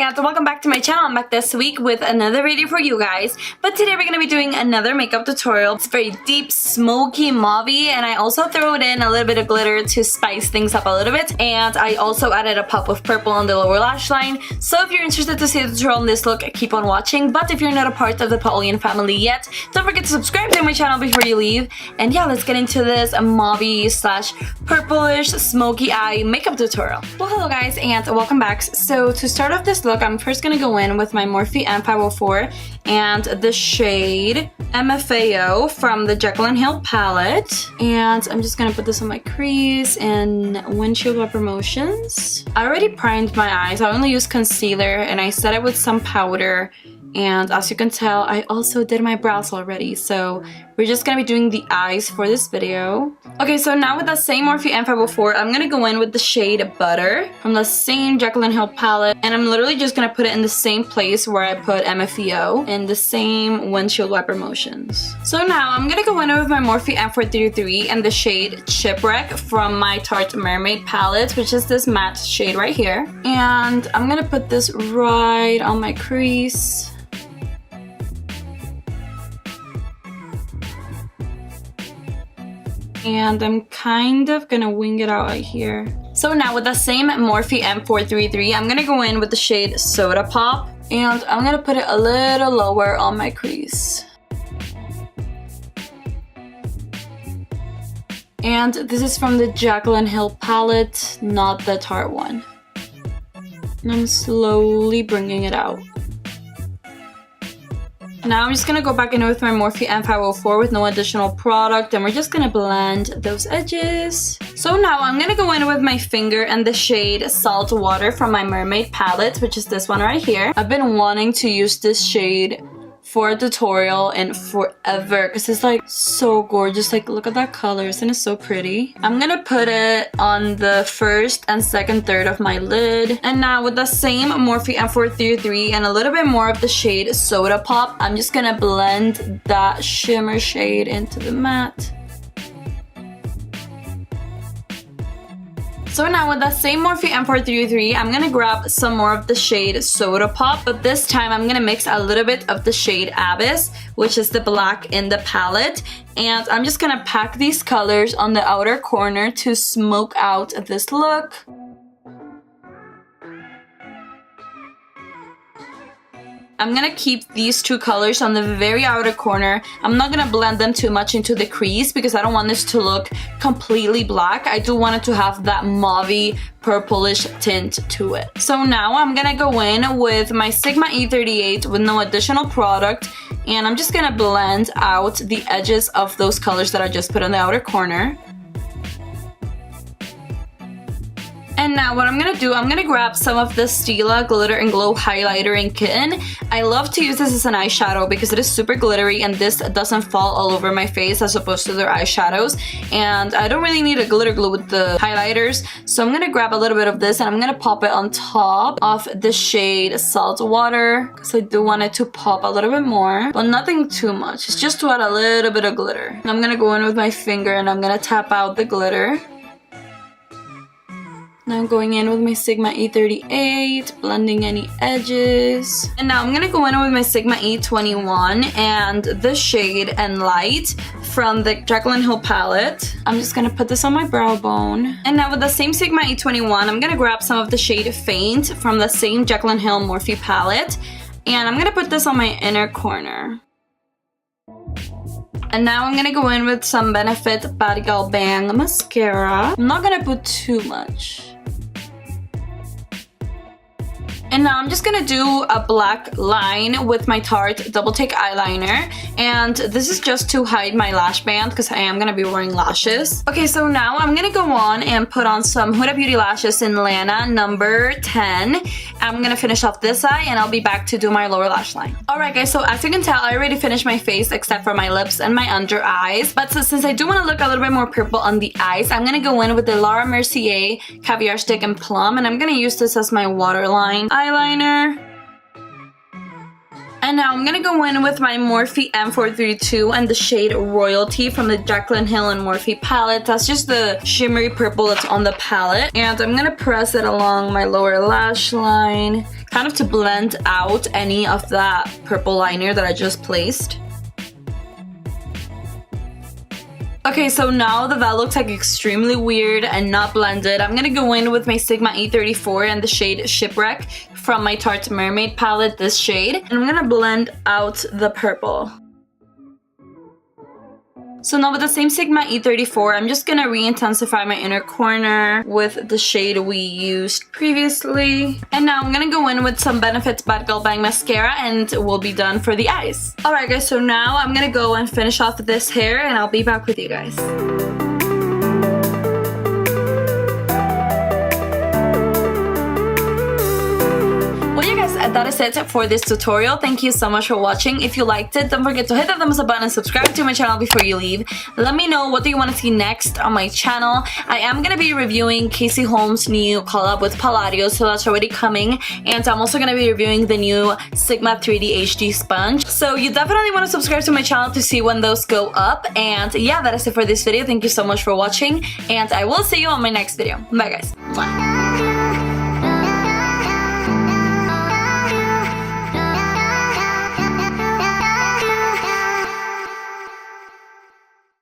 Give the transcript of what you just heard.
and welcome back to my channel. I'm back this week with another video for you guys. But today we're going to be doing another makeup tutorial. It's very deep, smoky, mauve-y, and I also throw it in a little bit of glitter to spice things up a little bit. And I also added a pop of purple on the lower lash line. So if you're interested to see the tutorial on this look, keep on watching. But if you're not a part of the Paolian family yet, don't forget to subscribe to my channel before you leave. And yeah, let's get into this mauve slash purplish smoky eye makeup tutorial. Well, hello guys, and welcome back. So to start off this look, I'm first gonna go in with my Morphe M504 and the shade MFAO from the JaclynHill palette. And I'm just gonna put this on my crease and windshield wiper motions. I already primed my eyes. I only used concealer and I set it with some powder. And as you can tell, I also did my brows already, so we're just gonna be doing the eyes for this video. Okay, so now with the same Morphe M504, I'm gonna go in with the shade Butter from the same JaclynHill palette, and I'm literally just gonna put it in the same place where I put MFAO in the same windshield wiper motions. So now I'm gonna go in with my Morphe M433 and the shade Shipwreck from my Tarte Mermaid palette, which is this matte shade right here. And I'm gonna put this right on my crease. And I'm kind of gonna wing it out right here. So now with the same Morphe M433, I'm gonna go in with the shade Soda Pop. And I'm gonna put it a little lower on my crease. And this is from the JaclynHill palette, not the Tarte one. And I'm slowly bringing it out. Now I'm just gonna go back in with my Morphe M504 with no additional product, and we're just gonna blend those edges. So now I'm gonna go in with my finger and the shade Salt Water from my Mermaid palette, which is this one right here. I've been wanting to use this shade for a tutorial and forever because it's like so gorgeous. Like, look at that color, isn't it so pretty? I'm gonna put it on the first and second third of my lid. And now with the same Morphe M433 and a little bit more of the shade Soda Pop, I'm just gonna blend that shimmer shade into the matte. So now with that same Morphe M433, I'm gonna grab some more of the shade Soda Pop, but this time I'm gonna mix a little bit of the shade Abyss, which is the black in the palette, and I'm just gonna pack these colors on the outer corner to smoke out this look. I'm gonna keep these two colors on the very outer corner. I'm not gonna blend them too much into the crease because I don't want this to look completely black. I do want it to have that mauve purplish tint to it. So now I'm gonna go in with my Sigma E38 with no additional product, and I'm just gonna blend out the edges of those colors that I just put on the outer corner. And now what I'm gonna do, I'm gonna grab some of the Stila Glitter and Glow Highlighter in Kitten. I love to use this as an eyeshadow because it is super glittery and this doesn't fall all over my face as opposed to their eyeshadows. And I don't really need a glitter glue with the highlighters. So I'm gonna grab a little bit of this and I'm gonna pop it on top of the shade Salt Water because I do want it to pop a little bit more, but nothing too much. It's just to add a little bit of glitter. And I'm gonna go in with my finger and I'm gonna tap out the glitter. Now I'm going in with my Sigma E38, blending any edges. And now I'm gonna go in with my Sigma E21 and the shade and Light from the JaclynHill palette. I'm just gonna put this on my brow bone. And now with the same Sigma E21, I'm gonna grab some of the shade Faint from the same JaclynHill Morphe palette. And I'm gonna put this on my inner corner. And now I'm gonna go in with some Benefit BADGal Bang Mascara. I'm not gonna put too much. And now I'm just gonna do a black line with my Tarte Double Take Eyeliner. And this is just to hide my lash band because I am gonna be wearing lashes. Okay, so now I'm gonna go on and put on some Huda Beauty lashes in Lana number 10. I'm gonna finish off this eye and I'll be back to do my lower lash line. Alright guys, so as you can tell, I already finished my face except for my lips and my under eyes. But since I do want to look a little bit more purple on the eyes, I'm gonna go in with the Laura Mercier Caviar Stick in Plum. And I'm gonna use this as my waterline eyeliner. And now I'm gonna go in with my Morphe M432 and the shade Royalty from the JaclynHill and Morphe palette. That's just the shimmery purple that's on the palette. And I'm gonna press it along my lower lash line. kind of to blend out any of that purple liner that I just placed. Okay, so now that looks like extremely weird and not blended, I'm gonna go in with my Sigma 834 and the shade Shipwreck from my Tarte Mermaid palette, this shade. And I'm gonna blend out the purple. So now with the same Sigma 834, I'm just gonna re-intensify my inner corner with the shade we used previously. And now I'm gonna go in with some Benefit's BADGal Bang Mascara and we'll be done for the eyes. Alright guys, so now I'm gonna go and finish off this hair and I'll be back with you guys. That is it for this tutorial. Thank you so much for watching. If you liked it, don't forget to hit that thumbs up button and subscribe to my channel before you leave. Let me know what do you want to see next on my channel. I am going to be reviewing Casey Holmes' new collab with Palladio, so that's already coming. And I'm also going to be reviewing the new Sigma 3D HD sponge. So you definitely want to subscribe to my channel to see when those go up. And yeah, that is it for this video. Thank you so much for watching, and I will see you on my next video. Bye guys. Bye.